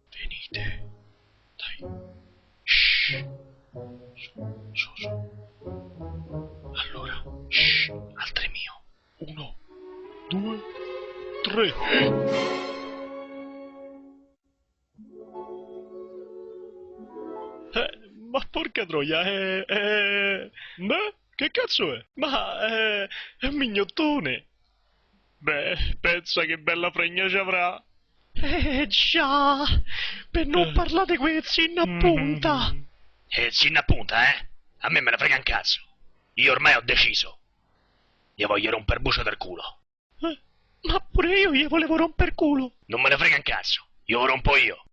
Venite. Dai. Shh. Su. Allora, shh, al tre mio. 1, 2, 3. Ma porca troia, beh, che cazzo è? Ma è un mignottone. Beh, pensa che bella fregna ci avrà. Già, per non parlare quel zinno a punta. Zinno a punta, eh? A me ne frega un cazzo. Io ormai ho deciso. Gli voglio rompere bucio del culo. Ma pure io gli volevo romper culo. Non me ne frega un cazzo. Io lo rompo io.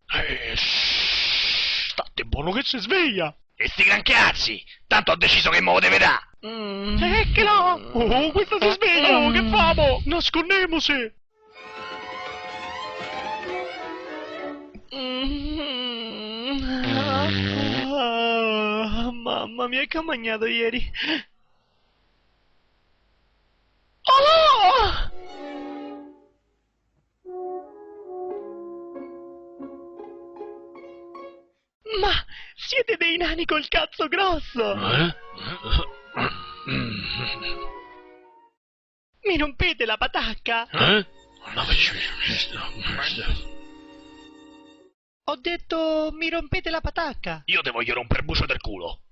State buono che si sveglia. E sti gran cazzi! Tanto ho deciso che me lo deve dà! Eccola! Oh, questa si sveglia! Oh, che famo! Nascondemosi! Mamma mia, che ho mangiato ieri? Oh! Ma siete dei nani col cazzo grosso! Mi rompete la patacca? Ho detto mi rompete la patacca. Io te voglio rompere bucio del culo.